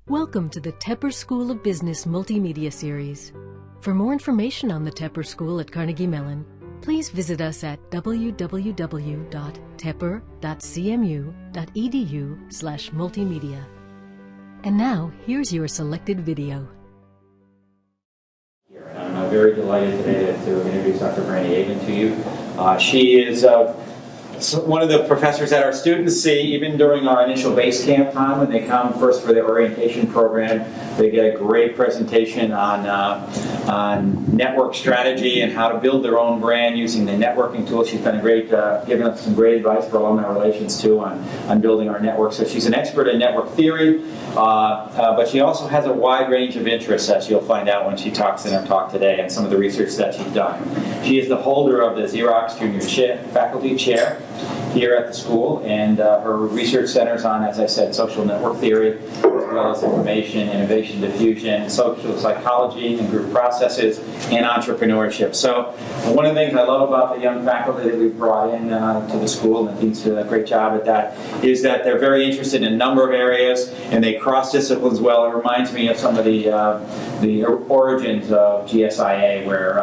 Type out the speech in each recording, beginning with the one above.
Welcome to the Tepper School of Business Multimedia Series. For more information on the Tepper School at Carnegie Mellon, please visit us at www.tepper.cmu.edu/multimedia. And now, here's your selected video. I'm very delighted today to introduce Dr. Brandy Aben to you. She is one of the professors that our students see even during our initial base camp time when they come first for the orientation program. They get a great presentation on network strategy and how to build their own brand using the networking tools. She's been giving us some great advice for alumni relations too on building our network. So she's an expert in network theory, but she also has a wide range of interests, as you'll find out when she talks in her talk today, and some of the research that she's done. She is the holder of the Xerox Junior Faculty Chair here at the school, and her research centers on, as I said, social network theory, as well as information, innovation diffusion, social psychology and group processes, and entrepreneurship. So one of the things I love about the young faculty that we've brought in to the school, and the dean's doing a great job at that, is that they're very interested in a number of areas, and they cross disciplines well. It reminds me of some of the origins of GSIA, where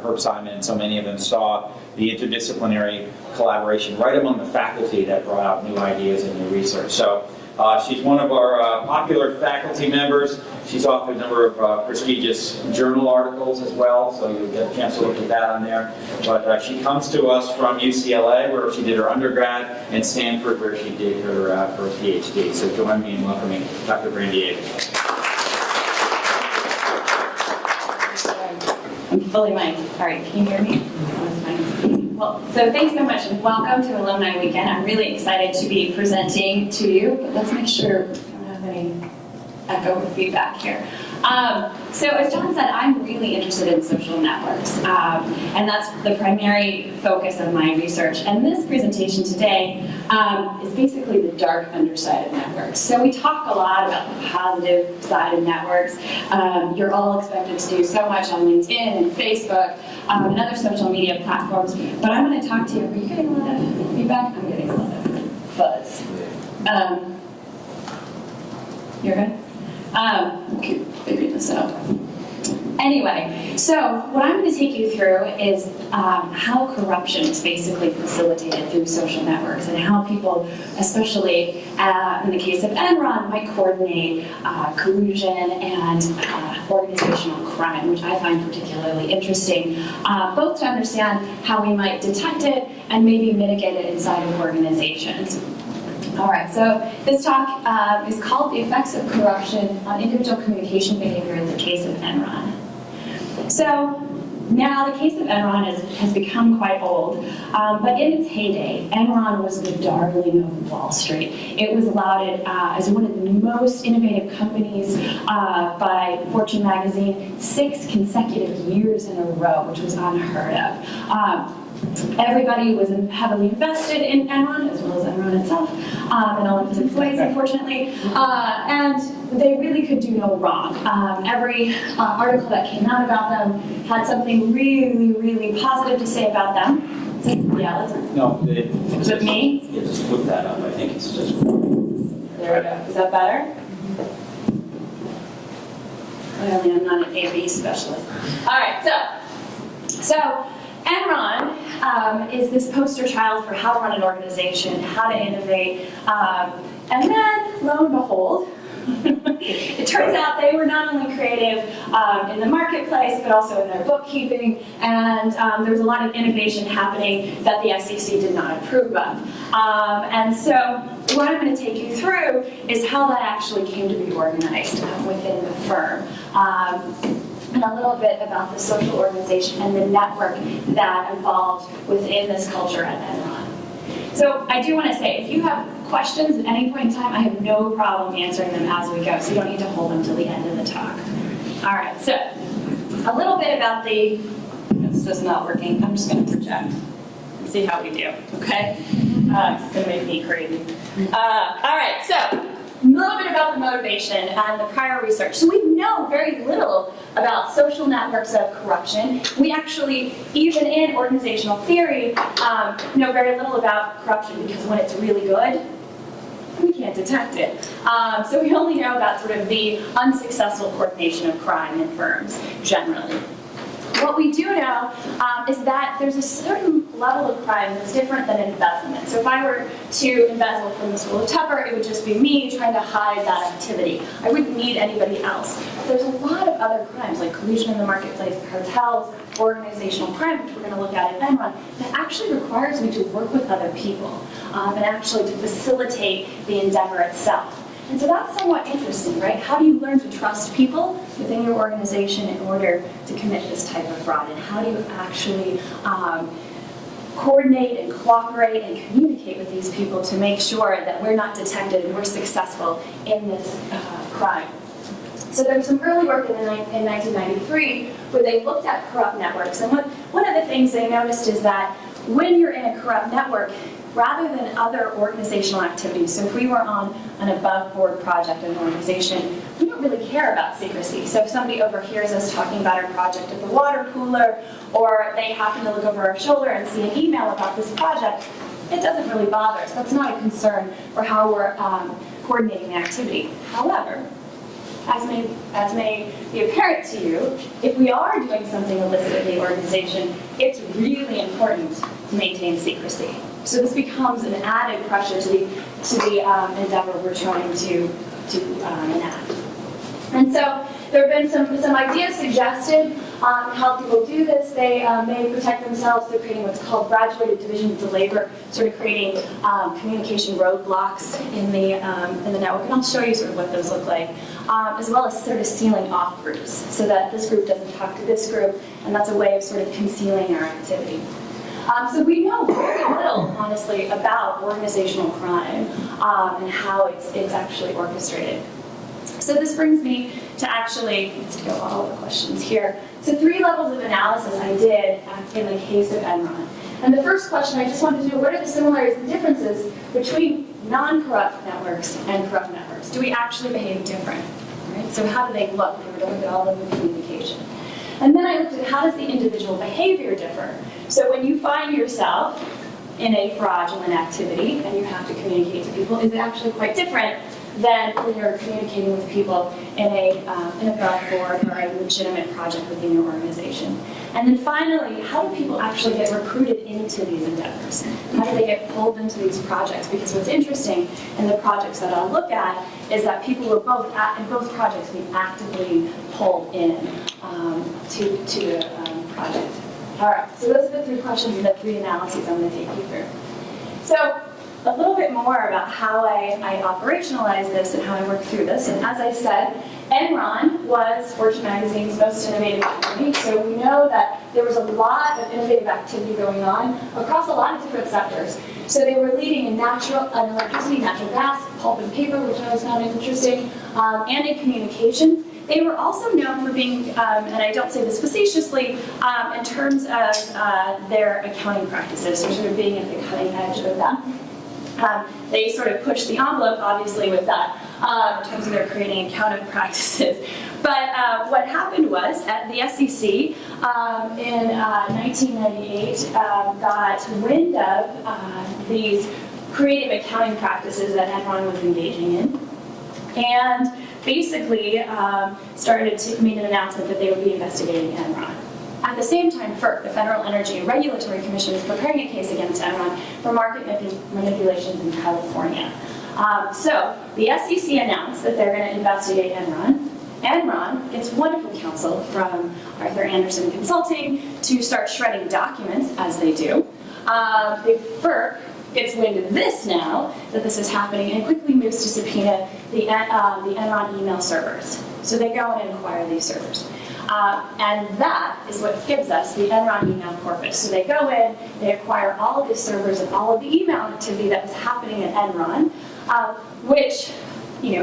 Herb Simon and so many of them saw the interdisciplinary collaboration right among the faculty that brought out new ideas and new research. So she's one of our popular faculty members. She's authored a number of prestigious journal articles as well, so you'll get a chance to look at that on there. But she comes to us from UCLA, where she did her undergrad, and Stanford, where she did her PhD. So join me in welcoming Dr. Brandy Aben. I'm fully mic'd. All right, can you hear me? Well, so thanks so much, and welcome to Alumni Weekend. I'm really excited to be presenting to you, but let's make sure we don't have any echo or feedback here. So as John said, I'm really interested in social networks, and that's the primary focus of my research. And this presentation today is basically the dark underside of networks. So we talk a lot about the positive side of networks. You're all expected to do so much on LinkedIn and Facebook and other social media platforms, but I'm going to talk to you. Are you getting a lot of feedback? I'm getting a lot of fuzz. You're good? Okay, figure this out. Anyway, so what I'm going to take you through is how corruption is basically facilitated through social networks, and how people, especially in the case of Enron, might coordinate collusion and organizational crime, which I find particularly interesting, both to understand how we might detect it and maybe mitigate it inside of organizations. All right, so this talk is called The Effects of Corruption on Individual Communication Behavior in the Case of Enron. So now the case of Enron has become quite old, but in its heyday, Enron was the darling of Wall Street. It was lauded as one of the most innovative companies by Fortune magazine 6 consecutive years in a row, which was unheard of. Everybody was heavily invested in Enron, as well as Enron itself, and all of its employees, unfortunately, and they really could do no wrong. Every article that came out about them had something really, really positive to say about them. Yeah, let's. No, is it me? Yeah, just flip that up. I think it's just. There we go. Is that better? Clearly, I'm not an AV specialist. All right, so Enron is this poster child for how to run an organization, how to innovate, and then, lo and behold, it turns out they were not only creative in the marketplace, but also in their bookkeeping, and there was a lot of innovation happening that the SEC did not approve of. And so what I'm going to take you through is how that actually came to be organized within the firm. And a little bit about the social organization and the network that evolved within this culture at Enron. So I do want to say, if you have questions at any point in time, I have no problem answering them as we go, so you don't need to hold them till the end of the talk. All right, so a little bit about it's just not working. I'm just going to project and see how we do, okay? It's going to make me crazy. All right, so a little bit about the motivation and the prior research. So we know very little about social networks of corruption. We actually, even in organizational theory, know very little about corruption, because when it's really good, we can't detect it. So we only know about sort of the unsuccessful coordination of crime in firms generally. What we do know is that there's a certain level of crime that's different than embezzlement. So if I were to embezzle from the School of Tupper, it would just be me trying to hide that activity. I wouldn't need anybody else. But there's a lot of other crimes, like collusion in the marketplace, cartels, organizational crime, which we're going to look at Enron, that actually requires me to work with other people and actually to facilitate the endeavor itself. And so that's somewhat interesting, right? How do you learn to trust people within your organization in order to commit this type of fraud? And how do you actually coordinate and cooperate and communicate with these people to make sure that we're not detected and we're successful in this crime? So there was some early work in 1993 where they looked at corrupt networks. And one of the things they noticed is that when you're in a corrupt network, rather than other organizational activities, so if we were on an above-board project in an organization, we don't really care about secrecy. So if somebody overhears us talking about our project at the water cooler, or they happen to look over our shoulder and see an email about this project, it doesn't really bother us. That's not a concern for how we're coordinating the activity. However, as may be apparent to you, if we are doing something illicit in the organization, it's really important to maintain secrecy. So this becomes an added pressure to the endeavor we're trying to enact. And so there have been some ideas suggested on how people do this. They may protect themselves through creating what's called graduated divisions of labor, sort of creating communication roadblocks in the network. And I'll show you sort of what those look like, as well as sort of sealing off groups, so that this group doesn't talk to this group, and that's a way of sort of concealing our activity. So we know very little, honestly, about organizational crime and how it's actually orchestrated. So this brings me to actually, let's go all the questions here. So 3 levels of analysis I did in the case of Enron. And the first question, I just wanted to know, what are the similarities and differences between non-corrupt networks and corrupt networks? Do we actually behave different? Right? So how do they look? We were to look at all of the communication. And then I looked at how does the individual behavior differ? So when you find yourself in a fraudulent activity and you have to communicate to people, is it actually quite different than when you're communicating with people in a golf board or a legitimate project within your organization? And then finally, how do people actually get recruited into these endeavors? How do they get pulled into these projects? Because what's interesting in the projects that I'll look at is that people were in both projects being actively pulled in to the project. All right, so those are the 3 questions and the 3 analyses I'm going to take you through. So a little bit more about how I operationalize this and how I work through this. And as I said, Enron was Fortune Magazine's most innovative company, so we know that there was a lot of innovative activity going on across a lot of different sectors. So they were leading in electricity, natural gas, pulp and paper, which I was found interesting, and in communication. They were also known for being, and I don't say this facetiously, in terms of their accounting practices, so sort of being at the cutting edge of that. They sort of pushed the envelope, obviously, with that, in terms of their creating accounting practices. But what happened was, at the SEC in 1998, got wind of these creative accounting practices that Enron was engaging in, and basically made an announcement that they would be investigating Enron. At the same time, FERC, the Federal Energy and Regulatory Commission, is preparing a case against Enron for market manipulations in California. So the SEC announced that they're going to investigate Enron. Enron gets wonderful counsel from Arthur Andersen Consulting to start shredding documents, as they do. The FERC gets wind of this now, that this is happening, and quickly moves to subpoena the Enron email servers. So they go in and acquire these servers. And that is what gives us the Enron email corpus. So they go in, they acquire all of the servers and all of the email activity that was happening at Enron, which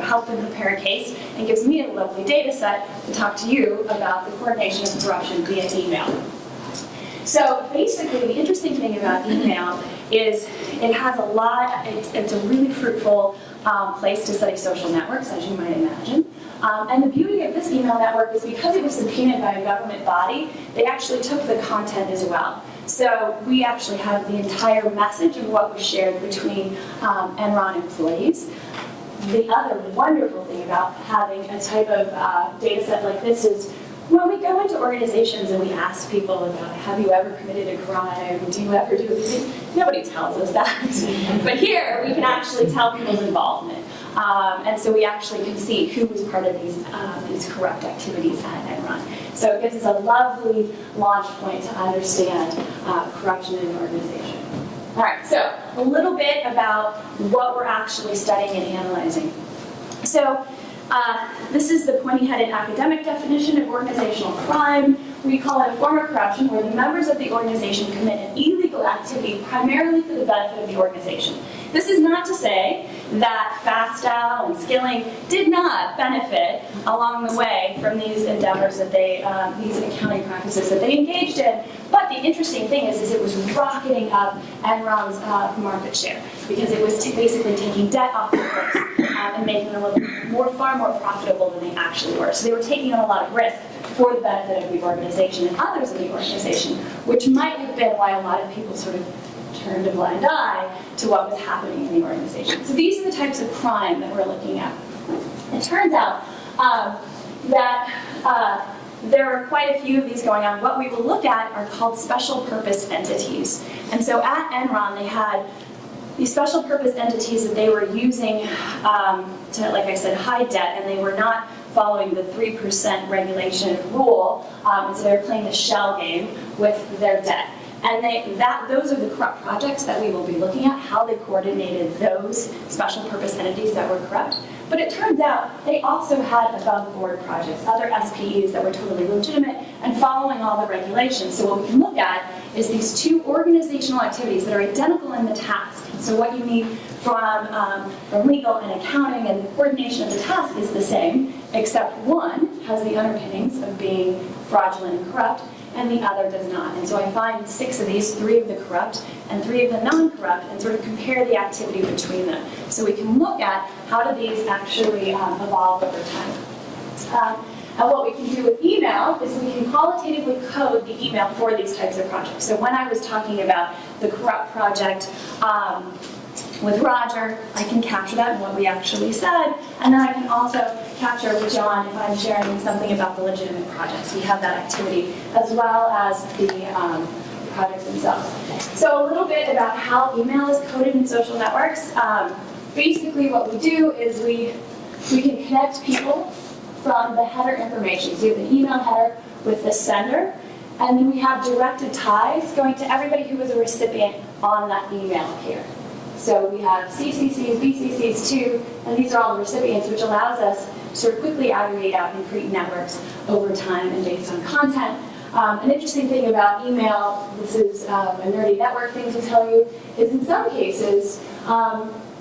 helped them prepare a case and gives me a lovely data set to talk to you about the coordination of corruption via email. So basically, the interesting thing about email is it has a lot, it's a really fruitful place to study social networks, as you might imagine. And the beauty of this email network is because it was subpoenaed by a government body, they actually took the content as well. So we actually have the entire message of what was shared between Enron employees. the other wonderful thing about having a type of data set like this is when we go into organizations and we ask people about, have you ever committed a crime? Do you ever do anything? Nobody tells us that. But here, we can actually tell people's involvement. And so we actually can see who was part of these corrupt activities at Enron. So it gives us a lovely launch point to understand corruption in an organization. All right, so a little bit about what we're actually studying and analyzing. So this is the pointy-headed academic definition of organizational crime. We call it a form of corruption where the members of the organization commit an illegal activity primarily for the benefit of the organization. This is not to say that Fastow and Skilling did not benefit along the way from these endeavors that these accounting practices that they engaged in. But the interesting thing is it was rocketing up Enron's market share because it was basically taking debt off the books and making them far more profitable than they actually were. So they were taking on a lot of risk for the benefit of the organization and others in the organization, which might have been why a lot of people sort of turned a blind eye to what was happening in the organization. So these are the types of crime that we're looking at. It turns out that there are quite a few of these going on. What we will look at are called special purpose entities. And so at Enron, they had these special purpose entities that they were using to, like I said, hide debt, and they were not following the 3% regulation rule, and so they were playing the shell game with their debt. And those are the corrupt projects that we will be looking at, how they coordinated those special purpose entities that were corrupt. But it turns out they also had above board projects, other SPEs that were totally legitimate and following all the regulations. So what we can look at is these two organizational activities that are identical in the task. So what you need from legal and accounting and the coordination of the task is the same, except one has the underpinnings of being fraudulent and corrupt, and the other does not. And so I find 6 of these, 3 of the corrupt and 3 of the non-corrupt, and sort of compare the activity between them. So we can look at how do these actually evolve over time. And what we can do with email is we can qualitatively code the email for these types of projects. So when I was talking about the corrupt project with Roger, I can capture that and what we actually said, and then I can also capture with John if I'm sharing something about the legitimate projects. We have that activity as well as the projects themselves. So a little bit about how email is coded in social networks. Basically what we do is we can connect people from the header information. So you have the email header with the sender, and then we have directed ties going to everybody who was a recipient on that email here. So we have CCCs, BCCs too, and these are all the recipients, which allows us to sort of quickly aggregate out and create networks over time and based on content. An interesting thing about email, this is a nerdy network thing to tell you, is in some cases,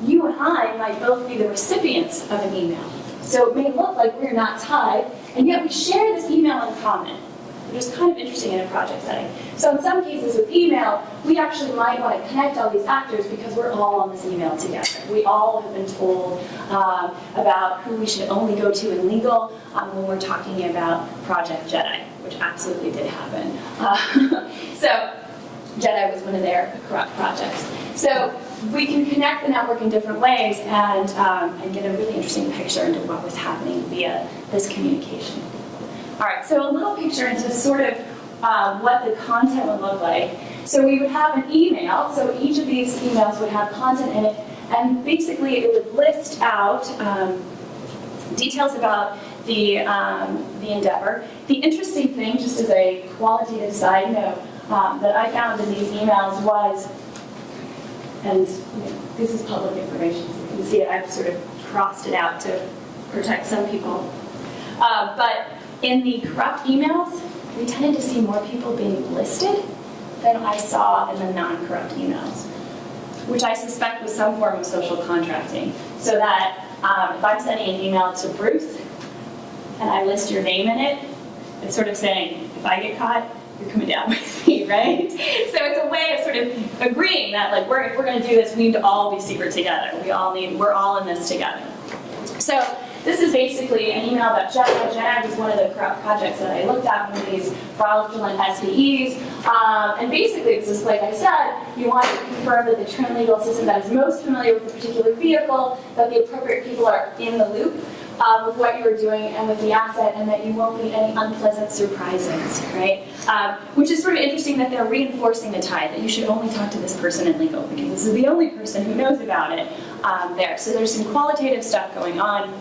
you and I might both be the recipients of an email. So it may look like we're not tied, and yet we share this email in common, which is kind of interesting in a project setting. So in some cases with email, we actually might want to connect all these actors because we're all on this email together. We all have been told about who we should only go to in legal when we're talking about Project Jedi, which absolutely did happen. So Jedi was one of their corrupt projects. So we can connect the network in different ways and get a really interesting picture into what was happening via this communication. All right, so a little picture into sort of what the content would look like. So we would have an email, so each of these emails would have content in it, and basically it would list out details about the endeavor. The interesting thing, just as a qualitative side note, that I found in these emails was, and this is public information, so you can see it, I've sort of crossed it out to protect some people. But in the corrupt emails, we tended to see more people being listed than I saw in the non-corrupt emails, which I suspect was some form of social contracting. So that if I'm sending an email to Bruce and I list your name in it, it's sort of saying, if I get caught, you're coming down with me, right? So it's a way of sort of agreeing that, like, if we're going to do this, we need to all be secret together. We're all in this together. So this is basically an email about Jedi. Jedi was one of the projects that I looked at, one of these fraudulent SPEs. And basically, it's just like I said, you want to confirm that the trained legal assistant that is most familiar with the particular vehicle, that the appropriate people are in the loop with what you're doing and with the asset, and that you won't be any unpleasant surprises, right? Which is sort of interesting that they're reinforcing the tie, that you should only talk to this person in legal, because this is the only person who knows about it there. So there's some qualitative stuff going on.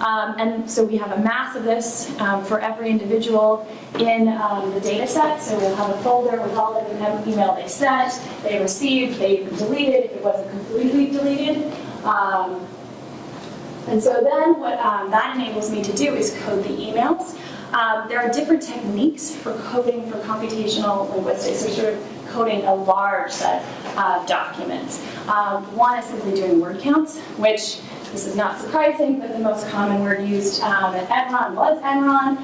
And so we have a mass of this for every individual in the data set. So we'll have a folder with all of the email they sent, they received, they even deleted if it wasn't completely deleted. And so then what that enables me to do is code the emails. There are different techniques for coding for computational linguistics, or sort of coding a large set of documents. One is simply doing word counts, which this is not surprising, but the most common word used at Enron was Enron,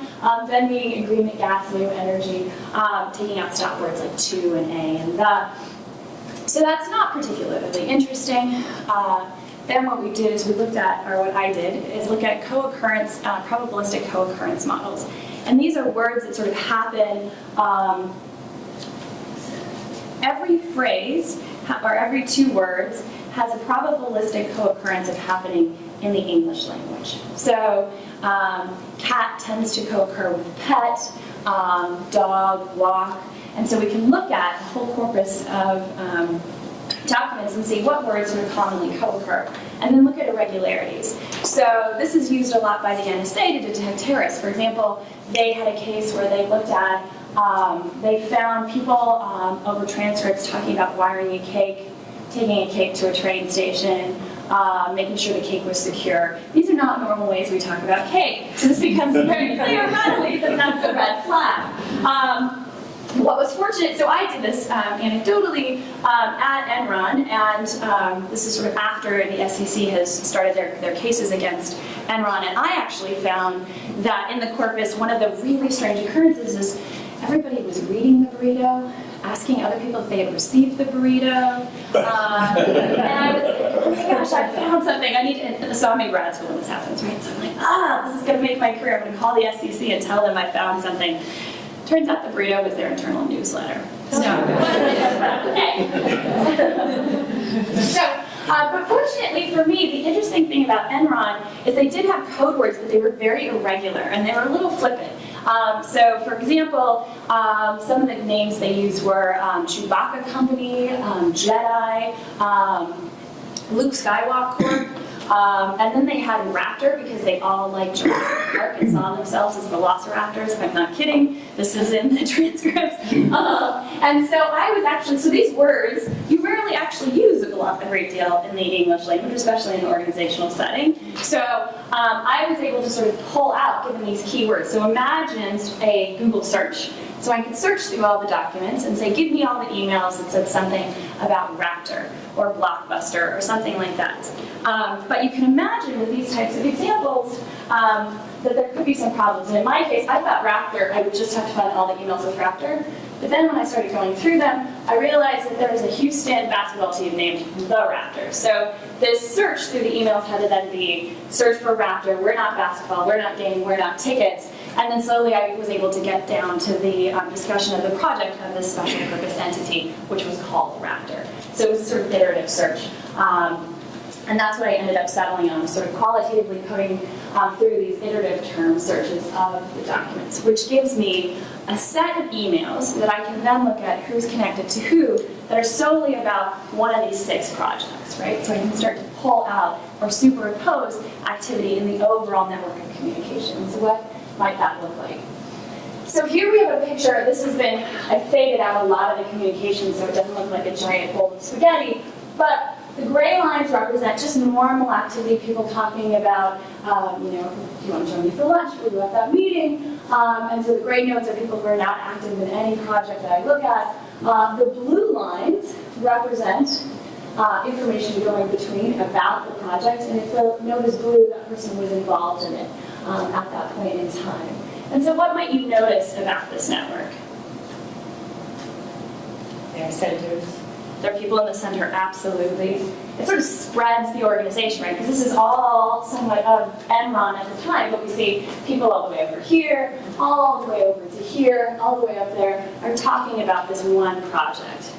then being agreement, gas, new energy, taking out stop words like to and a and the. So that's not particularly interesting. Then what we did is we looked at, or what I did, is look at co-occurrence, probabilistic co-occurrence models. And these are words that sort of happen, every phrase, or every 2 words, has a probabilistic co-occurrence of happening in the English language. So cat tends to co-occur with pet, dog, walk, and so we can look at a whole corpus of documents and see what words would commonly co-occur, and then look at irregularities. So this is used a lot by the NSA to detect terrorists. For example, they had a case where they looked at, they found people over transcripts talking about wiring a cake, taking a cake to a train station, making sure the cake was secure. These are not normal ways we talk about cake. So this becomes very clear readily that that's a red flag. What was fortunate, so I did this anecdotally at Enron, and this is sort of after the SEC has started their cases against Enron, and I actually found that in the corpus, one of the really strange occurrences is everybody was reading the burrito, asking other people if they had received the burrito, and I was like, oh my gosh, I found something, I need to, so I'm in grad school when this happens, right? So I'm like, this is going to make my career, I'm going to call the SEC and tell them I found something. Turns out the burrito was their internal newsletter. So, but fortunately for me, the interesting thing about Enron is they did have code words, but they were very irregular, and they were a little flippant. So, for example, some of the names they used were Chewbacca Company, Jedi, Luke Skywalker. And then they had Raptor, because they all liked Jurassic Park and saw themselves as velociraptors. I'm not kidding. This is in the transcripts. And so I was actually, so these words, you rarely actually use a great deal in the English language, especially in an organizational setting. So I was able to sort of pull out, given these keywords. So imagine a Google search. So I could search through all the documents and say, give me all the emails that said something about Raptor or Blockbuster or something like that. But you can imagine with these types of examples that there could be some problems. And in my case, I thought Raptor, I would just have to find all the emails with Raptor. But then when I started going through them, I realized that there was a Houston basketball team named the Raptors. So this search through the emails had to then be search for Raptor, we're not basketball, we're not game, we're not tickets. And then slowly I was able to get down to the discussion of the project of this special purpose entity, which was called Raptor. So it was a sort of iterative search. And that's what I ended up settling on, sort of qualitatively coding through these iterative term searches of the documents, which gives me a set of emails that I can then look at who's connected to who that are solely about one of these 6 projects, right? So I can start to pull out or superimpose activity in the overall network of communications. So what might that look like? So here we have a picture. This has been, I've faded out a lot of the communication so it doesn't look like a giant bowl of spaghetti, but the gray lines represent just normal activity, people talking about, do you want to join me for lunch? Were you at that meeting? And so the gray nodes are people who are not active in any project that I look at. The blue lines represent information going between about the project, and if the node is blue, that person was involved in it at that point in time. And so what might you notice about this network? There are centers. There are people in the center, absolutely. It sort of spreads the organization, right? Because this is all somewhat of Enron at the time, but we see people all the way over here, all the way over to here, all the way up there, are talking about this one project.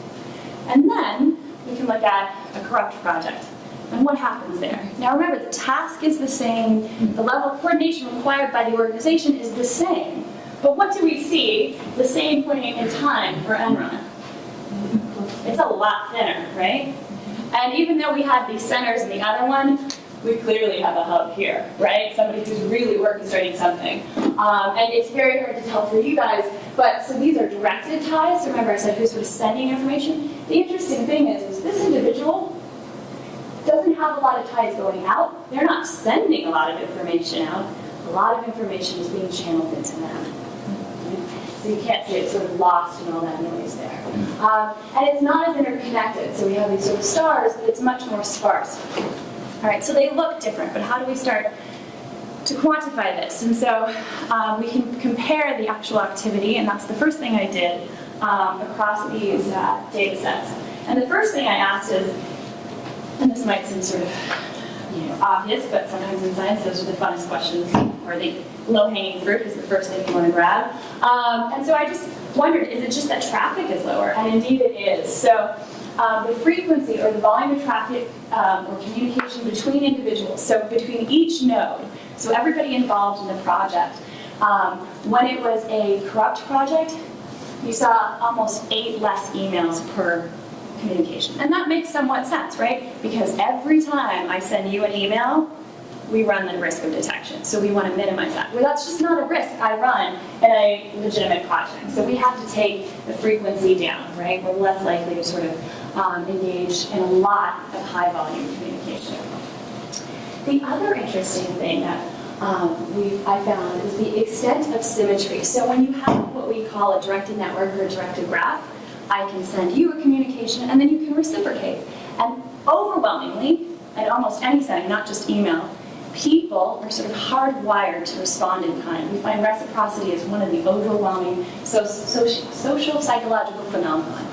And then we can look at a corrupt project. And what happens there? Now remember, the task is the same, the level of coordination required by the organization is the same. But what do we see the same point in time for Enron? It's a lot thinner, right? And even though we have these centers in the other one, we clearly have a hub here, right? Somebody who's really orchestrating something. And it's very hard to tell for you guys, but so these are directed ties. So remember I said who's sort of sending information? The interesting thing is this individual doesn't have a lot of ties going out. They're not sending a lot of information out. A lot of information is being channeled into them. So you can't say it's sort of lost in all that noise there. And it's not as interconnected. So we have these sort of stars, but it's much more sparse. All right, so they look different, but how do we start to quantify this? And so we can compare the actual activity, and that's the first thing I did across these data sets. And the first thing I asked is, and this might seem sort of obvious, but sometimes in science those are the funnest questions, or the low-hanging fruit is the first thing you want to grab. And so I just wondered, is it just that traffic is lower? And indeed it is. So the frequency or the volume of traffic or communication between individuals, so between each node, so everybody involved in the project, when it was a corrupt project, you saw almost 8 less emails per communication. And that makes somewhat sense, right? Because every time I send you an email, we run the risk of detection. So we want to minimize that. Well, that's just not a risk I run in a legitimate project. So we have to take the frequency down, right? We're less likely to sort of engage in a lot of high volume communication. The other interesting thing that I found is the extent of symmetry. So when you have what we call a directed network or a directed graph, I can send you a communication and then you can reciprocate. And overwhelmingly, in almost any setting, not just email, people are sort of hardwired to respond in kind. We find reciprocity as one of the overwhelming social psychological phenomenon.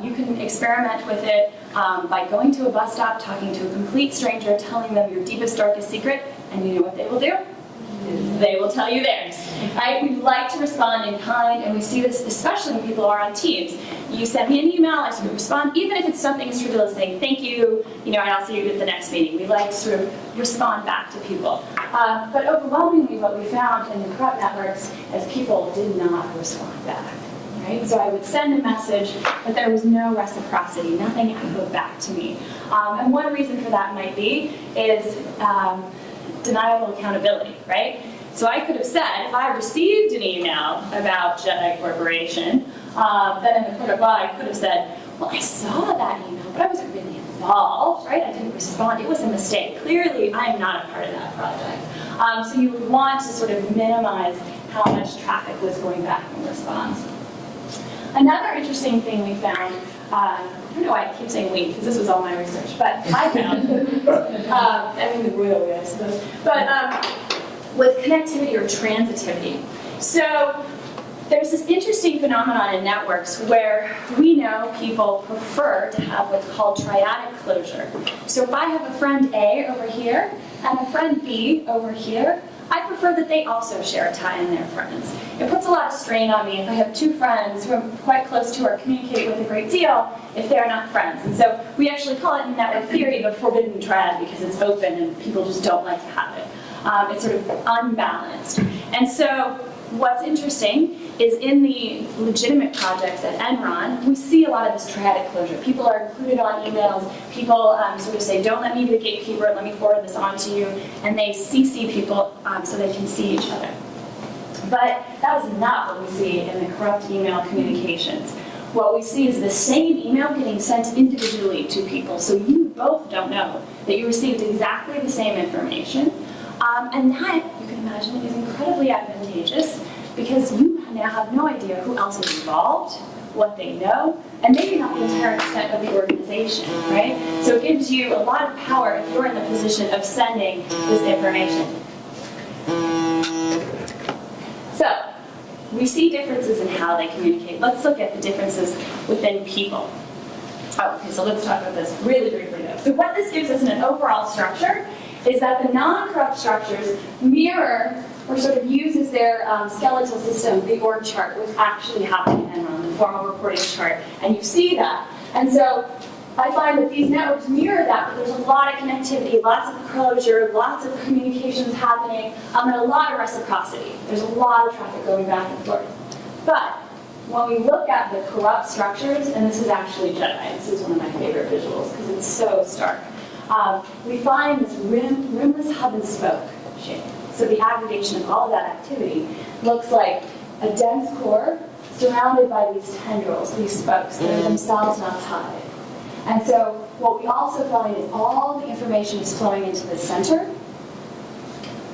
You can experiment with it by going to a bus stop, talking to a complete stranger, telling them your deepest, darkest secret, and you know what they will do? They will tell you theirs. Right? We like to respond in kind, and we see this especially when people are on teams. You send me an email, I sort of respond, even if it's something as trivial as saying thank you, and I'll see you at the next meeting. We like to sort of respond back to people. But overwhelmingly, what we found in the corrupt networks is people did not respond back. Right? So I would send a message, but there was no reciprocity, nothing echoed back to me. And one reason for that might be is deniable accountability, right? So I could have said, if I received an email about Jet Corporation, then in the protocol I could have said, well, I saw that email, but I wasn't really involved, right? I didn't respond. It was a mistake. Clearly, I am not a part of that project. So you would want to sort of minimize how much traffic was going back in response. Another interesting thing we found, I don't know why I keep saying we, because this was all my research, but I found, the royal way, I suppose, but was connectivity or transitivity. So there's this interesting phenomenon in networks where we know people prefer to have what's called triadic closure. So if I have a friend A over here and a friend B over here, I prefer that they also share a tie in their friends. It puts a lot of strain on me if I have 2 friends who I'm quite close to or communicate with a great deal if they're not friends. And so we actually call it in network theory the forbidden triad because it's open and people just don't like to have it. It's sort of unbalanced. And so what's interesting is in the legitimate projects at Enron, we see a lot of this triadic closure. People are included on emails. People sort of say, don't let me be the gatekeeper, let me forward this on to you. And they CC people so they can see each other. But that was not what we see in the corrupt email communications. What we see is the same email getting sent individually to people. So you both don't know that you received exactly the same information. And that, you can imagine, is incredibly advantageous because you now have no idea who else is involved, what they know, and maybe not the entire extent of the organization, right? So it gives you a lot of power if you're in the position of sending this information. So, we see differences in how they communicate. Let's look at the differences within people. Oh, okay, so let's talk about this really briefly though. So what this gives us in an overall structure is that the non-corrupt structures mirror or sort of uses their skeletal system, the org chart, what's actually happening in Enron, the formal reporting chart, and you see that. And so I find that these networks mirror that, but there's a lot of connectivity, lots of closure, lots of communications happening, and a lot of reciprocity. There's a lot of traffic going back and forth. But when we look at the corrupt structures, and this is actually Jedi, this is one of my favorite visuals because it's so stark, we find this rimless hub and spoke shape. So the aggregation of all of that activity looks like a dense core surrounded by these tendrils, these spokes that are themselves not tied. And so what we also find is all the information is flowing into the center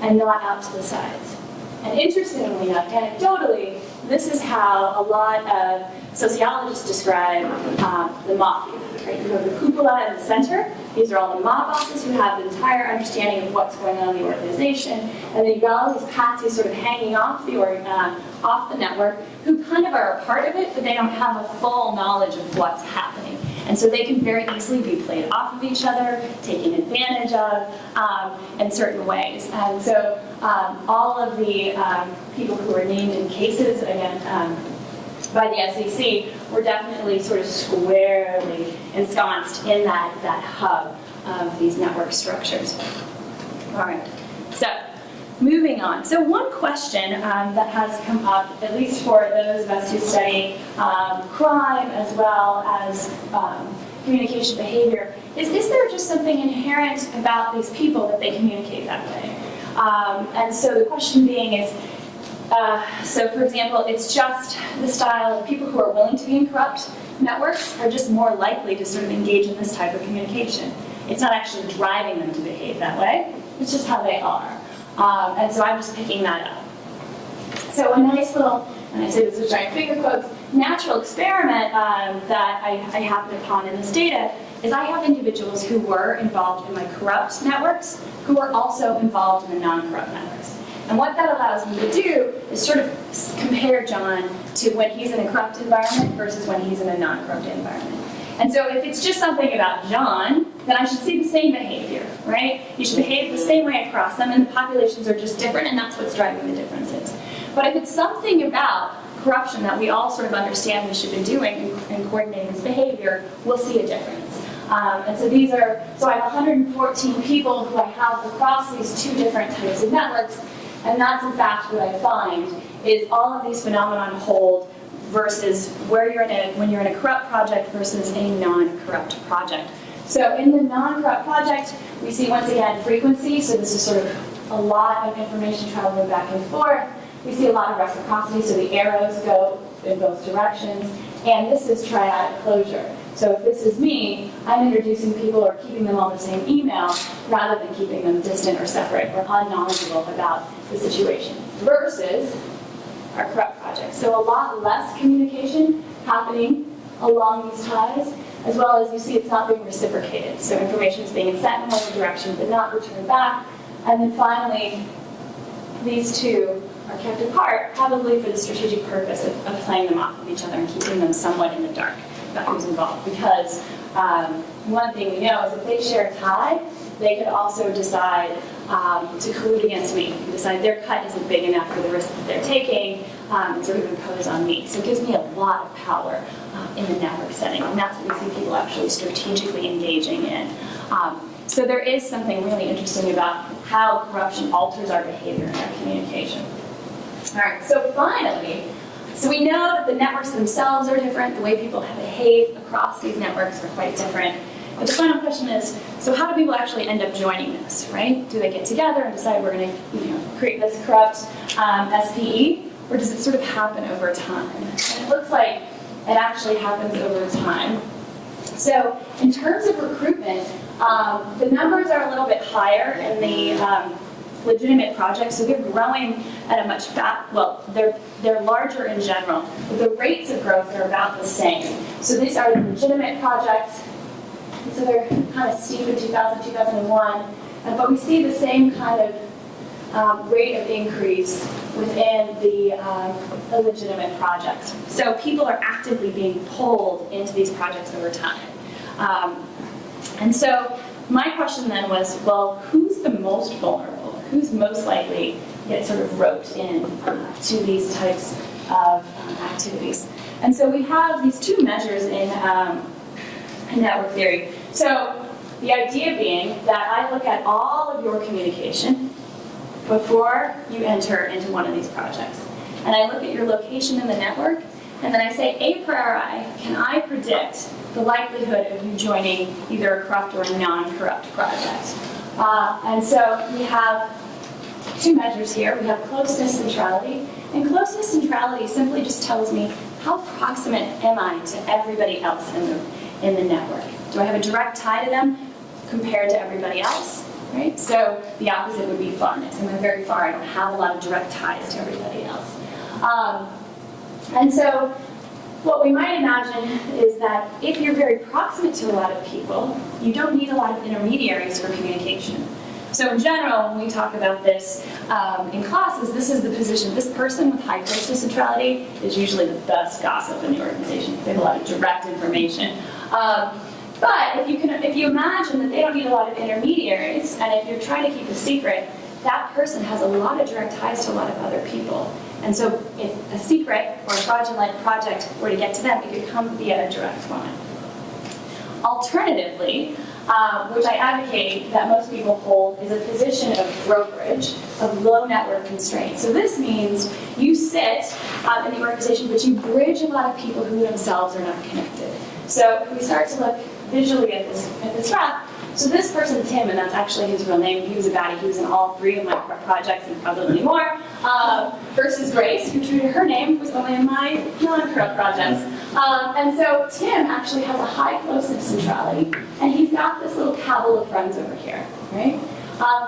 and not out to the sides. And interestingly enough, anecdotally, this is how a lot of sociologists describe the mafia. Right? You have the cupola in the center. These are all the mob bosses who have the entire understanding of what's going on in the organization. And then you've got all these patsies sort of hanging off the network who kind of are a part of it, but they don't have a full knowledge of what's happening. And so they can very easily be played off of each other, taken advantage of in certain ways. And so all of the people who were named in cases, again, by the SEC, were definitely sort of squarely ensconced in that hub of these network structures. All right, so moving on. So one question that has come up, at least for those of us who study crime as well as communication behavior, is there just something inherent about these people that they communicate that way? And so the question being is, so for example, it's just the style of people who are willing to be in corrupt networks are just more likely to sort of engage in this type of communication. It's not actually driving them to behave that way, it's just how they are. And so I'm just picking that up. So a nice little, and I say this with giant finger quotes, natural experiment that I happened upon in this data is I have individuals who were involved in my corrupt networks who were also involved in the non-corrupt networks. And what that allows me to do is sort of compare John to when he's in a corrupt environment versus when he's in a non-corrupt environment. And so if it's just something about John, then I should see the same behavior, right? You should behave the same way across them, and the populations are just different, and that's what's driving the differences. But if it's something about corruption that we all sort of understand we should be doing in coordinating this behavior, we'll see a difference. And so so I have 114 people who I have across these two different types of networks, and that's in fact what I find is all of these phenomena hold versus when you're in a corrupt project versus a non-corrupt project. So in the non-corrupt project, we see once again frequency, so this is sort of a lot of information traveling back and forth. We see a lot of reciprocity, so the arrows go in both directions, and this is triadic closure. So if this is me, I'm introducing people or keeping them on the same email rather than keeping them distant or separate or unknowledgeable about the situation versus our corrupt project. So a lot less communication happening along these ties, as well as you see it's not being reciprocated. So information is being sent in one direction but not returned back. And then finally, these two are kept apart, probably for the strategic purpose of playing them off of each other and keeping them somewhat in the dark about who's involved. Because one thing we know is if they share a tie, they could also decide to collude against me, decide their cut isn't big enough for the risk that they're taking, and sort of impose on me. So it gives me a lot of power in the network setting, and that's what we see people actually strategically engaging in. So there is something really interesting about how corruption alters our behavior and our communication. All right, so finally, so we know that the networks themselves are different, the way people behave across these networks are quite different. But the final question is, so how do people actually end up joining this, right? Do they get together and decide we're going to create this corrupt SPE, or does it sort of happen over time? And it looks like it actually happens over time. So in terms of recruitment, the numbers are a little bit higher in the legitimate projects, so they're growing at a much they're larger in general, but the rates of growth are about the same. So these are the legitimate projects, and so they're kind of steep in 2000, 2001, but we see the same kind of rate of increase within the illegitimate projects. So people are actively being pulled into these projects over time. And so my question then was, well, who's the most vulnerable? Who's most likely to get sort of roped in to these types of activities? And so we have these two measures in network theory. So the idea being that I look at all of your communication before you enter into one of these projects. And I look at your location in the network, and then I say, a priori, can I predict the likelihood of you joining either a corrupt or a non-corrupt project? And so we have two measures here. We have closeness centrality. And closeness centrality simply just tells me how proximate am I to everybody else in the network. Do I have a direct tie to them compared to everybody else? Right? So the opposite would be farness. Am I very far? I don't have a lot of direct ties to everybody else. And so what we might imagine is that if you're very proximate to a lot of people, you don't need a lot of intermediaries for communication. So in general, when we talk about this in classes, this is the position. This person with high closeness centrality is usually the best gossip in the organization because they have a lot of direct information. But if you imagine that they don't need a lot of intermediaries, and if you're trying to keep a secret, that person has a lot of direct ties to a lot of other people. And so if a secret or a fraudulent project were to get to them, it could come via a direct line. Alternatively, which I advocate that most people hold, is a position of brokerage, of low network constraint. So this means you sit in the organization, but you bridge a lot of people who themselves are not connected. So if we start to look visually at this graph, so this person, Tim, and that's actually his real name, he was a baddie, he was in all three of my projects and probably more, versus Grace, who true to her name was only in my non-corrupt projects. And so Tim actually has a high closeness centrality, and he's got this little cabal of friends over here, right?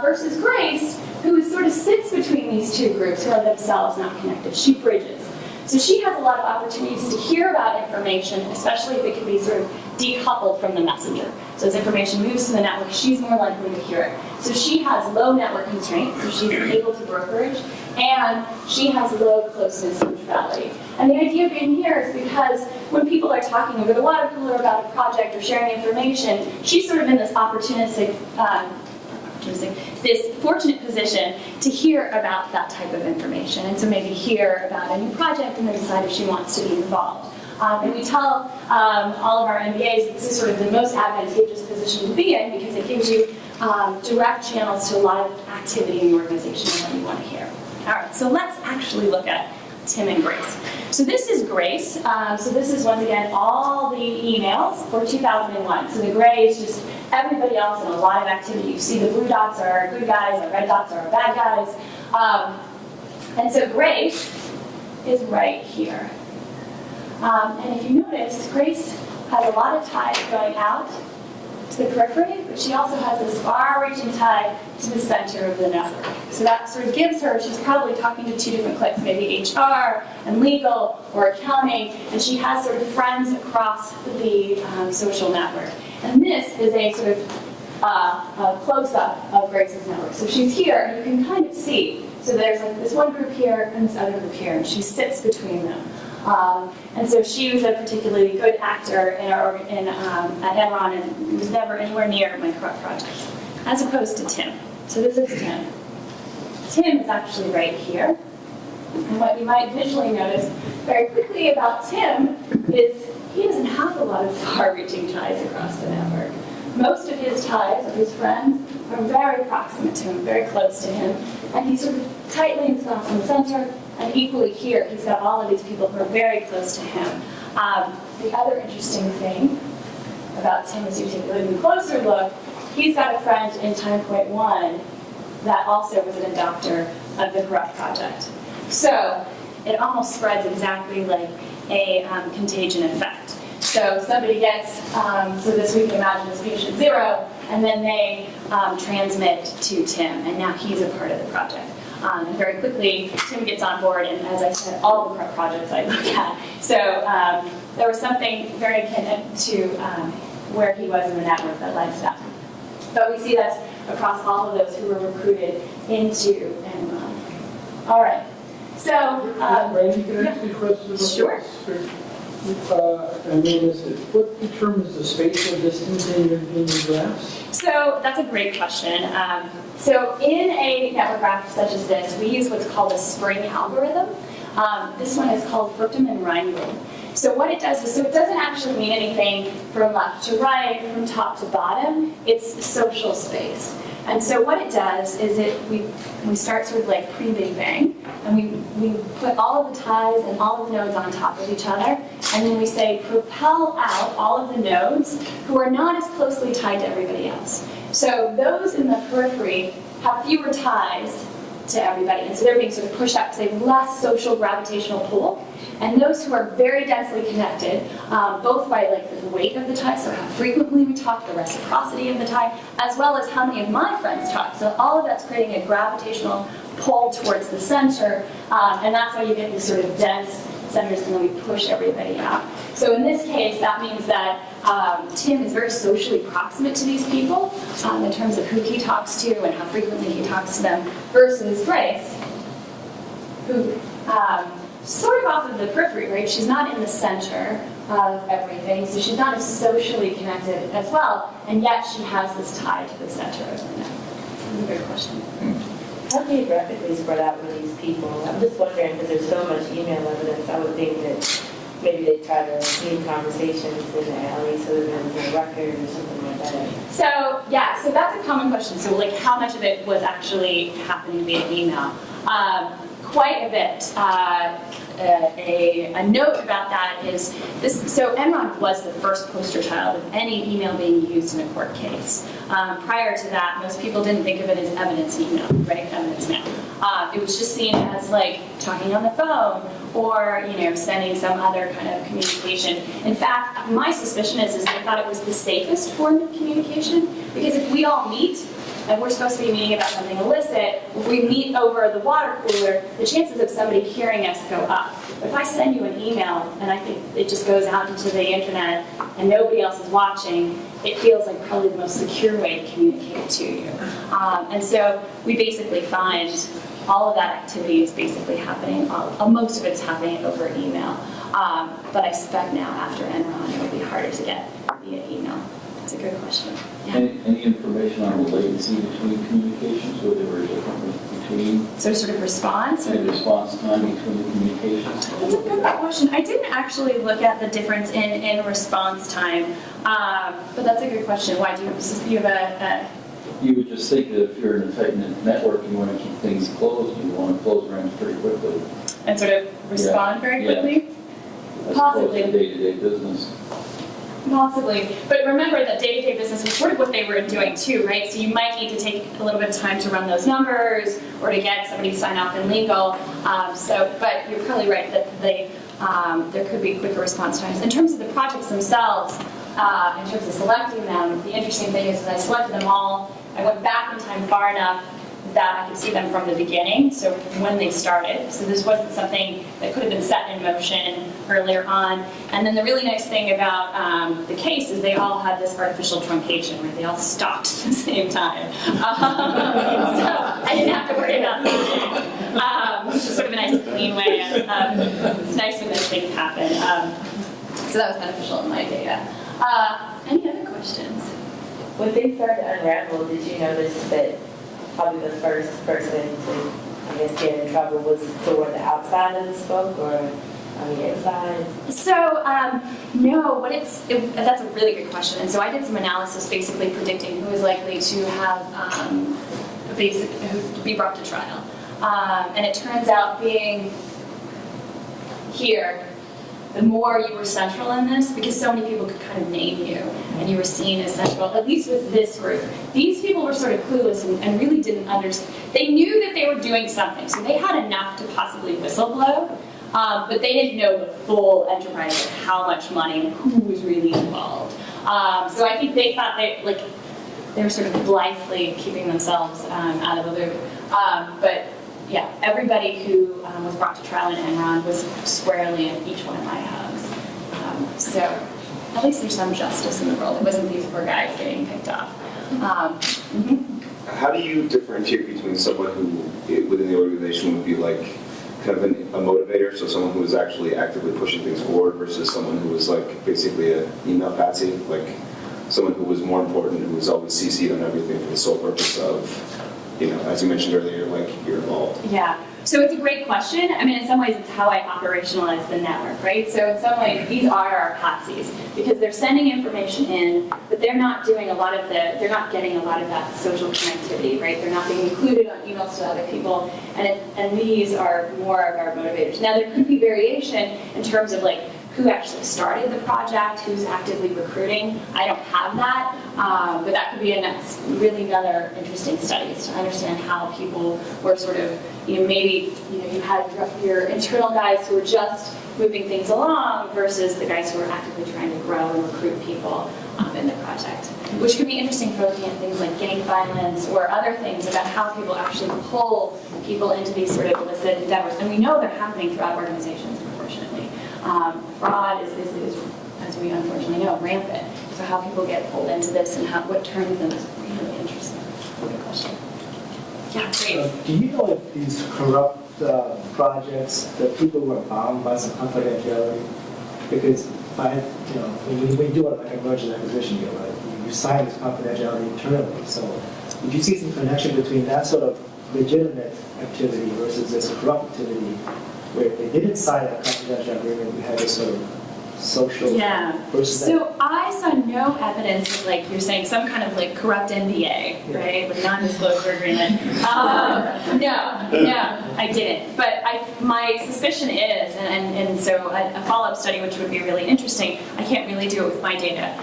Versus Grace, who sort of sits between these two groups who are themselves not connected. She bridges. So she has a lot of opportunities to hear about information, especially if it can be sort of decoupled from the messenger. So as information moves to the network, she's more likely to hear it. So she has low network constraints, so she's able to brokerage, and she has low closeness centrality. And the idea being here is because when people are talking over the water cooler about a project or sharing information, she's sort of in this opportunistic, this fortunate position to hear about that type of information, and so maybe hear about a new project and then decide if she wants to be involved. And we tell all of our MBAs that this is sort of the most advantageous position to be in because it gives you direct channels to a lot of activity in the organization and what you want to hear. All right, so let's actually look at Tim and Grace. So this is Grace. So this is, once again, all the emails for 2001. So the gray is just everybody else and a lot of activity. You see the blue dots are our good guys, the red dots are our bad guys. And so Grace is right here. And if you notice, Grace has a lot of ties going out to the periphery, but she also has this far-reaching tie to the center of the network. So that sort of gives her, she's probably talking to two different cliques, maybe HR and legal or accounting, and she has sort of friends across the social network. And this is a sort of a close-up of Grace's network. So she's here, and you can kind of see. So there's like this one group here and this other group here, and she sits between them. And so she was a particularly good actor at Enron and was never anywhere near my corrupt projects, as opposed to Tim. So this is Tim. Tim is actually right here. And what you might visually notice very quickly about Tim is he doesn't have a lot of far-reaching ties across the network. Most of his ties, of his friends, are very proximate to him, very close to him, and he's sort of tightly ensconced in the center. And equally here, he's got all of these people who are very close to him. The other interesting thing about Tim is you take a little closer look, he's got a friend in time point 1 that also was an adopter of the corrupt project. So it almost spreads exactly like a contagion effect. So somebody gets, so this we can imagine is patient 0, and then they transmit to Tim, and now he's a part of the project. And very quickly, Tim gets on board, and as I said, all the projects I look at. So there was something very akin to where he was in the network that led to that. But we see that across all of those who were recruited into Enron. All right. So, Randy, can I ask you a question about sure. this? What determines the spatial distance in your graphs? So that's a great question. So in a network graph such as this, we use what's called a spring algorithm. This one is called Fruchtem and Reingold. So what it does is, so it doesn't actually mean anything from left to right, from top to bottom. It's social space. And so what it does is we start sort of like pre-Big Bang, and we put all of the ties and all of the nodes on top of each other, and then we say propel out all of the nodes who are not as closely tied to everybody else. So those in the periphery have fewer ties to everybody, and so they're being sort of pushed out because they have less social gravitational pull. And those who are very densely connected, both by like the weight of the tie, so how frequently we talk, the reciprocity of the tie, as well as how many of my friends talk. So all of that's creating a gravitational pull towards the center, and that's how you get these sort of dense centers, and then we push everybody out. So in this case, that means that Tim is very socially proximate to these people in terms of who he talks to and how frequently he talks to them, versus Grace, who sort of off of the periphery, right? She's not in the center of everything, so she's not as socially connected as well, and yet she has this tie to the center of the network. That's a good question. How geographically spread out were these people? I'm just wondering, because there's so much email evidence, I would think that maybe they try to sneak conversations in the alley so that there's a record or something like that. So, yeah, so that's a common question. So, like, how much of it was actually happening via email? Quite a bit. A note about that is this. So Enron was the first poster child of any email being used in a court case. Prior to that, most people didn't think of it as evidence email, right? Evidence mail. It was just seen as like talking on the phone or sending some other kind of communication. In fact, my suspicion is they thought it was the safest form of communication, because if we all meet and we're supposed to be meeting about something illicit, if we meet over the water cooler, the chances of somebody hearing us go up. But if I send you an email and I think it just goes out into the internet and nobody else is watching, it feels like probably the most secure way to communicate to you. And so we basically find all of that activity is basically happening, most of it's happening over email. But I suspect now after Enron, it will be harder to get via email. That's a good question. Yeah. Any information on the latency between communications, whether there were differences between? So sort of response? And response time between the communications? That's a good question. I didn't actually look at the difference in response time, but that's a good question. Why do you have a You would just think that if you're in a tight-knit network, you want to keep things closed, you want to close ranks pretty quickly. and sort of respond very quickly? As Possibly. opposed to day-to-day business. Possibly. But remember that day-to-day business was sort of what they were doing too, right? So you might need to take a little bit of time to run those numbers or to get somebody to sign off in legal. But you're probably right that there could be quicker response times. In terms of the projects themselves, in terms of selecting them, the interesting thing is that I selected them all. I went back in time far enough that I could see them from the beginning, so when they started. So this wasn't something that could have been set in motion earlier on. And then the really nice thing about the case is they all had this artificial truncation, right? They all stopped at the same time. So I didn't have to worry about that, which is sort of a nice clean way. It's nice when those things happen. So that was beneficial in my data. Any other questions? When things started to unravel, did you notice that probably the first person to, I guess, get in trouble was toward the outside of the spoke or on the inside? So, no, that's a really good question. And so I did some analysis basically predicting who is likely to have, who to be brought to trial. And it turns out being here, the more you were central in this, because so many people could kind of name you, and you were seen as central, at least with this group. These people were sort of clueless and really didn't understand. They knew that they were doing something, so they had enough to possibly whistleblow, but they didn't know the full enterprise of how much money and who was really involved. So I think they thought they were sort of blithely keeping themselves out of the loop. But yeah, everybody who was brought to trial in Enron was squarely in each one of my hubs. So at least there's some justice in the world. It wasn't these poor guys getting picked off. How do you differentiate between someone who within the organization would be like kind of a motivator, so someone who was actually actively pushing things forward versus someone who was like basically an email patsy, like someone who was more important, who was always CC'd on everything for the sole purpose of, you know, as you mentioned earlier, like you're involved. Yeah. So it's a great question. I mean, in some ways, it's how I operationalize the network, right? So in some ways, these are our patsies because they're sending information in, but they're not doing a lot of they're not getting a lot of that social connectivity, right? They're not being included on emails to other people, and these are more of our motivators. Now, there could be variation in terms of like who actually started the project, who's actively recruiting. I don't have that, but that could be really another interesting study is to understand how people were sort of, you know, maybe you had your internal guys who were just moving things along versus the guys who were actively trying to grow and recruit people in the project, which could be interesting for looking at things like gang violence or other things about how people actually pull people into these sort of illicit endeavors. And we know they're happening throughout organizations, unfortunately. Fraud is, as we unfortunately know, rampant. So how people get pulled into this and what turns them is really interesting. Good question. Yeah, great. Do you know if these corrupt projects, that people were bound by some confidentiality? Because when you do like a merger and acquisition deal, right, you sign this confidentiality internally. So did you see some connection between that sort of legitimate activity versus this corrupt activity, where if they didn't sign that confidential agreement, we had this sort of social versus So I saw no evidence of, like you're saying, some kind of like corrupt NDA, right? Like non-disclosure agreement. No, I didn't. But my suspicion is, and so a follow-up study, which would be really interesting, I can't really do it with my data,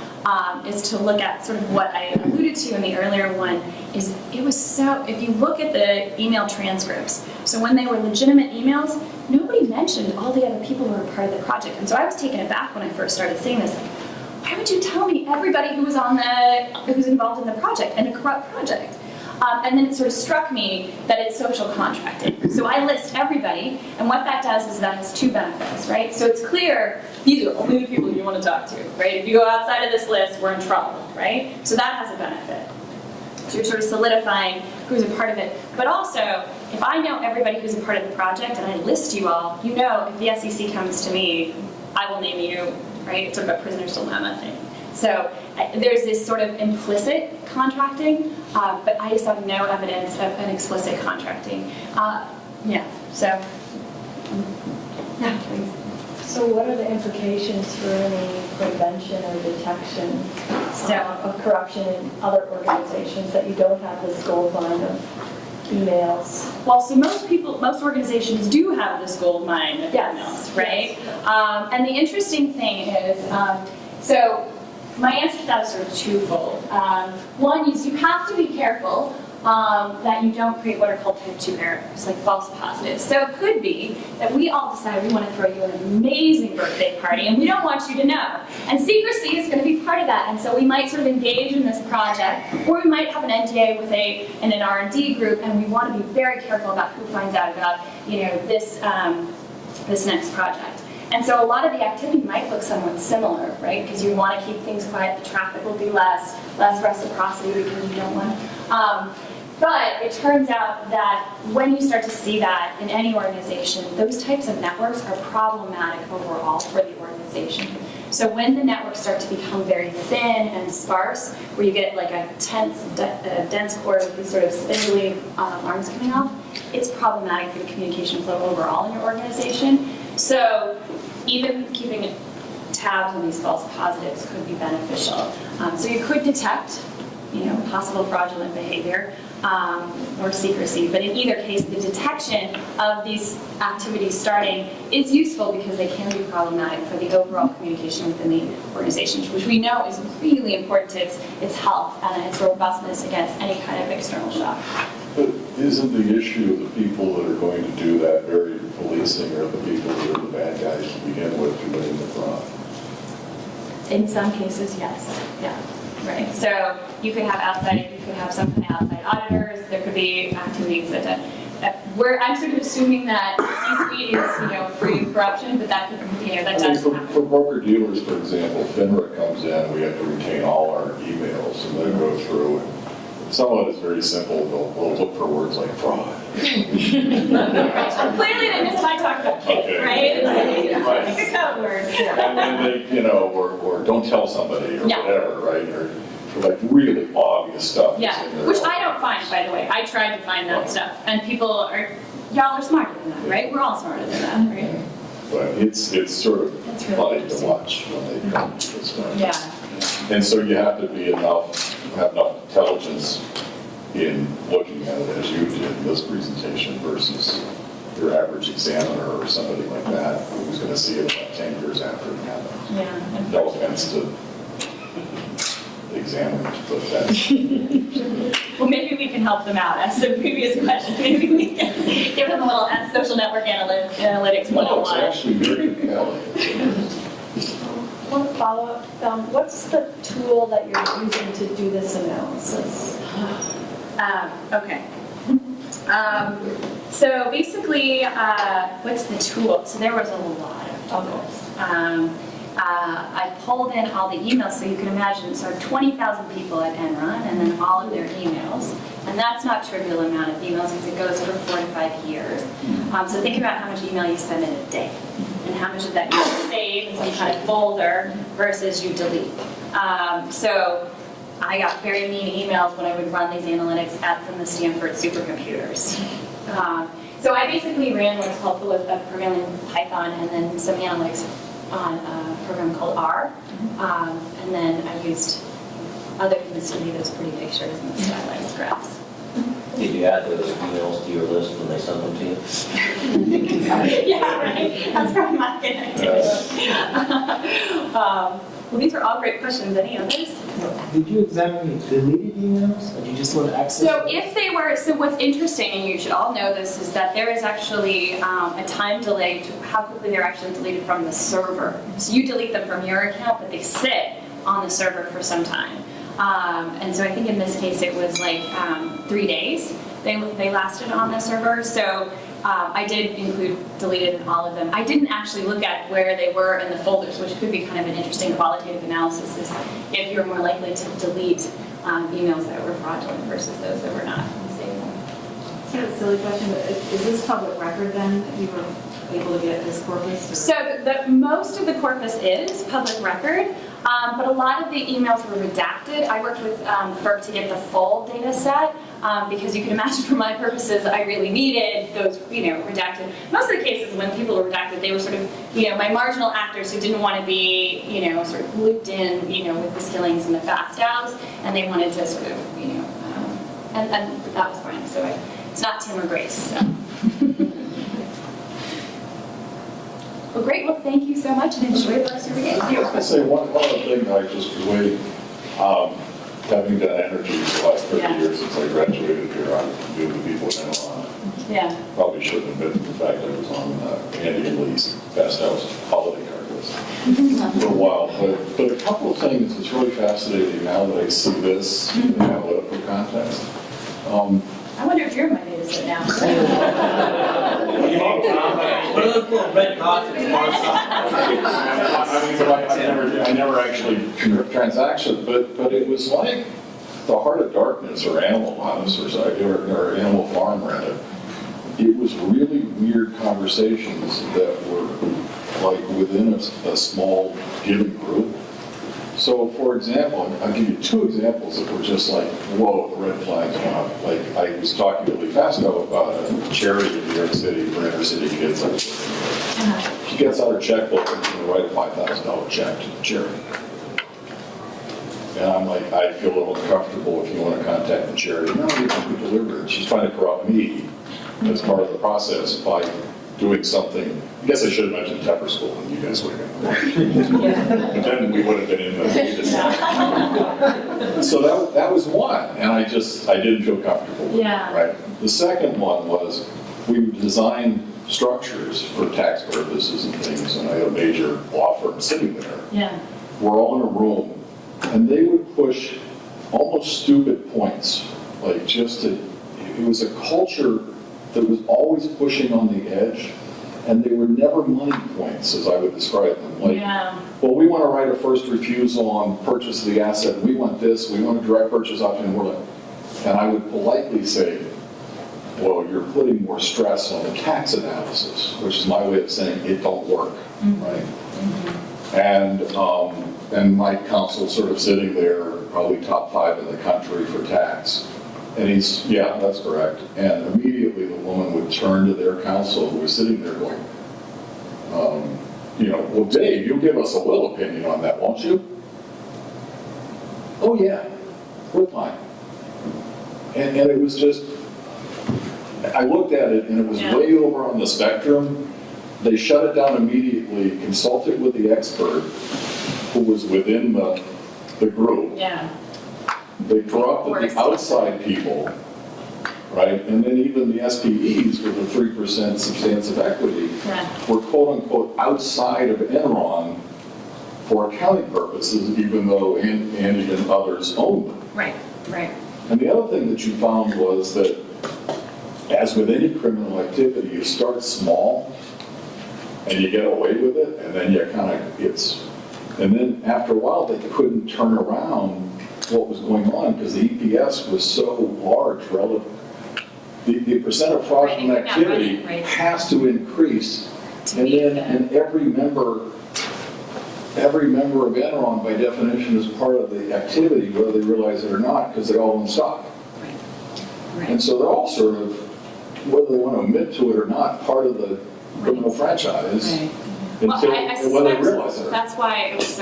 is to look at sort of what I alluded to in the earlier one, is it was so, if you look at the email transcripts, so when they were legitimate emails, nobody mentioned all the other people who were part of the project. And so I was taken aback when I first started seeing this. Like, why would you tell me everybody who was involved in the project, and a corrupt project? And then it sort of struck me that it's social contracting. So I list everybody, and what that does is that has two benefits, right? So it's clear these are only the people you want to talk to, right? If you go outside of this list, we're in trouble, right? So that has a benefit. So you're sort of solidifying who's a part of it. But also, if I know everybody who's a part of the project and I list you all, you know if the SEC comes to me, I will name you, right? It's sort of a prisoner's dilemma thing. So there's this sort of implicit contracting, but I just saw no evidence of an explicit contracting. Please. So what are the implications for any prevention or detection of corruption in other organizations that you don't have this gold mine of emails? Well, so most organizations do have this gold mine of emails, right? Yes. And the interesting thing is, so my answer to that is sort of twofold. One is you have to be careful that you don't create what are called type 2 errors, like false positives. So it could be that we all decide we want to throw you an amazing birthday party and we don't want you to know. And secrecy is going to be part of that. And so we might sort of engage in this project, or we might have an NDA with an R&D group, and we want to be very careful about who finds out about this next project. And so a lot of the activity might look somewhat similar, right? Because you want to keep things quiet, the traffic will be less reciprocity because you don't want. But it turns out that when you start to see that in any organization, those types of networks are problematic overall for the organization. So when the networks start to become very thin and sparse, where you get like a dense cord with these sort of spindly arms coming off, it's problematic for the communication flow overall in your organization. So even keeping tabs on these false positives could be beneficial. So you could detect, possible fraudulent behavior or secrecy, but in either case, the detection of these activities starting is useful because they can be problematic for the overall communication within the organization, which we know is really important to its health and its robustness against any kind of external shock. But isn't the issue of the people that are going to do that very policing, or the people that are the bad guys to begin with committing the fraud? In some cases, yes. Yeah. Right. So you could have some kind of outside auditors. There could be activities that I'm sort of assuming that C-suite is free of corruption, but that could that does happen. For broker dealers, for example, FINRA comes in, we have to retain all our emails and then go through it. Some of it is very simple. They'll look for words like fraud. Clearly they missed my and they, or don't tell somebody or Yeah. whatever, right? Or like really obvious stuff. Yeah, is in there. which I don't find, by the way. I tried to find that stuff, and y'all are smarter than that, right? We're all smarter than that, right? But it's sort of It's really funny to watch when they come to this kind of Yeah. And so you have to have enough intelligence in looking at it as you did in this presentation versus your average examiner or somebody like that who's going to see it about 10 years after it happened. Yeah. No offense to examiners, but that's, Well, maybe we can help them out. As the previous question, maybe we can give them a little social network analytics no, it's 101. actually very compelling. One follow-up, what's the tool that you're using to do this analysis? Okay. So basically, what's the tool? So there was a lot of tools. I pulled in all the emails, so you can imagine, so 20,000 people at Enron, and then all of their emails. And that's not a trivial amount of emails because it goes for 4 to 5 years. So think about how much email you spend in a day, and how much of that you save in some kind of folder versus you delete. So I got very mean emails when I would run these analytics from the Stanford supercomputers. So I basically ran what's called a program in Python and then some analytics on a program called R. And then I used other things to make those pretty pictures and the stylized graphs. Did you add those emails to your list when they sent them to you? Yeah, right. That's probably my good idea. Well, these are all great questions. Any others? Did you examine the deleted emails, or did you just want to access? So if they were, so what's interesting, and you should all know this, is that there is actually a time delay to how quickly they're actually deleted from the server. So you delete them from your account, but they sit on the server for some time. And so I think in this case it was like 3 days they lasted on the server. So I did include deleted in all of them. I didn't actually look at where they were in the folders, which could be kind of an interesting qualitative analysis, is if you're more likely to delete emails that were fraudulent versus those that were not. So a silly question, but is this public record then, that you were able to get this corpus? Or? So most of the corpus is public record, but a lot of the emails were redacted. I worked with FERC to get the full data set, because you can imagine for my purposes, I really needed those, redacted. Most of the cases when people were redacted, they were sort of, my marginal actors who didn't want to be, sort of looped in, with the Skillings and the fast outs, and they wanted to sort of, and that was fine. So it's not Tim or Grace. So. Well, great. Well, thank you so much, and enjoy the rest of your day. I was going to say, one other thing I just related, having done energy for the last 30 years since I graduated here, I knew the people at Enron. Yeah. Probably shouldn't admit the fact I was on Andy and Lee's Best House holiday card list for a while. But a couple of things that's really fascinating now that I see this in analytical context. I wonder if you're my data set now. What are those little red dots at the far side? I never actually conducted transactions, but it was like the Heart of Darkness or Animal House or Animal Farm rather. It was really weird conversations that were like within a small given group. So, for example, I'll give you 2 examples that were just like, whoa, the red flags went up. Like, I was talking to Lee Fasco about a charity in New York City for inner city kids. She gets out her checkbook and she's going to write a $5,000 check to the charity. And I'm like, I feel a little uncomfortable if you want to contact the charity. No, you can deliver it. She's trying to corrupt me as part of the process by doing something. I guess I should have mentioned Tepper School, and you guys would have been. But then we would have been in the So that was one, and I didn't feel comfortable with it, right? The second one was we would design structures for tax purposes and things, and I had a major law firm sitting there. Yeah. We're all in a room, and they would push almost stupid points, like it was a culture that was always pushing on the edge, and they were never money points, as I would describe them. Like, well, we want to write a first refusal on purchase of the asset, we want this, we want a direct purchase option, and I would politely say, well, you're putting more stress on the tax analysis, which is my way of saying it don't work, right? And my counsel sort of sitting there, probably top 5 in the country for tax. And he's, yeah, that's correct. And immediately the woman would turn to their counsel who was sitting there going, well, Dave, you'll give us a little opinion on that, won't you? Oh, yeah, we're fine. And it was just, I looked at it and it was way over on the spectrum. They shut it down immediately, consulted with the expert who was within the group. Yeah. They corrupted the outside people, right? And then even the SPEs with the 3% substantive equity were quote unquote outside of Enron for accounting purposes, even though Andy and others owned them. Right, right. And the other thing that you found was that, as with any criminal activity, you start small and you get away with it, and then you kind of and then after a while they couldn't turn around what was going on because the EPS was so large relative. The percent of fraudulent activity has to increase, and every member of Enron, by definition, is part of the activity, whether they realize it or not, because they all own stock. Right. And so they're all sort of, whether they want to admit to it or not, part of the criminal franchise. Right. Until, I whether they realize it. that's why it was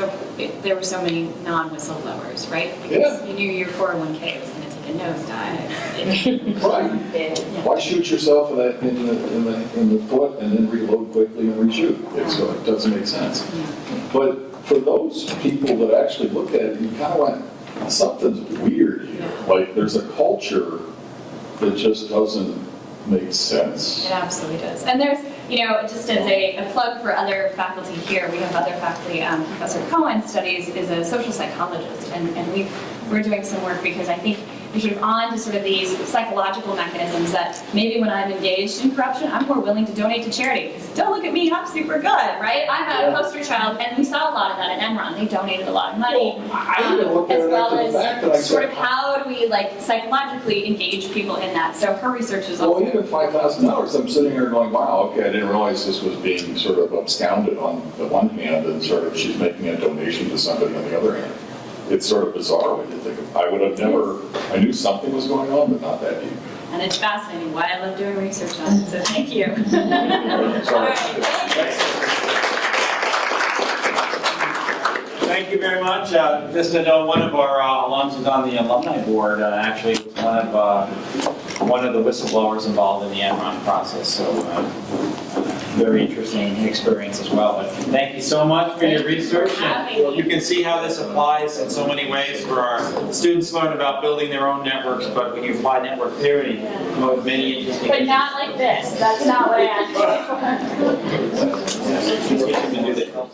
there were so many non-whistleblowers, right? Because you knew your 401k was going to take a nosedive. Right. Yeah. Why shoot yourself in the foot and then reload quickly and reshoot? It doesn't make sense. Yeah. But for those people that actually looked at it, you kind of went, something's weird here. Like there's a culture that just doesn't make sense. It absolutely does. And there's, just as a plug for other faculty here, we have other faculty. Professor Cohen is a social psychologist, and we're doing some work because I think we're sort of on to sort of these psychological mechanisms that maybe when I'm engaged in corruption, I'm more willing to donate to charity. Because don't look at me, I'm super good, right? I'm a poster child, and we saw a lot of that at Enron. They donated a lot of money. I even look at as it well after the fact that I as sort of how do we psychologically engage people in that. So her research is also... Well, even $5,000, I'm sitting here going, wow, okay, I didn't realize this was being sort of absconded on the one hand, and sort of she's making a donation to somebody on the other hand. It's sort of bizarre when you think of it. I would have never, I knew something was going on, but not that deep. And it's fascinating, why I love doing research on it, so thank you. Thank you very much. Just to know, one of our alums is on the alumni board, actually was one of the whistleblowers involved in the Enron process, so very interesting experience as well. But thank you so much for your research. And you can see how this applies in so many ways for our students learn about building their own networks, but when you apply network theory, many interesting But not like this, that's not what I asked for. Yeah.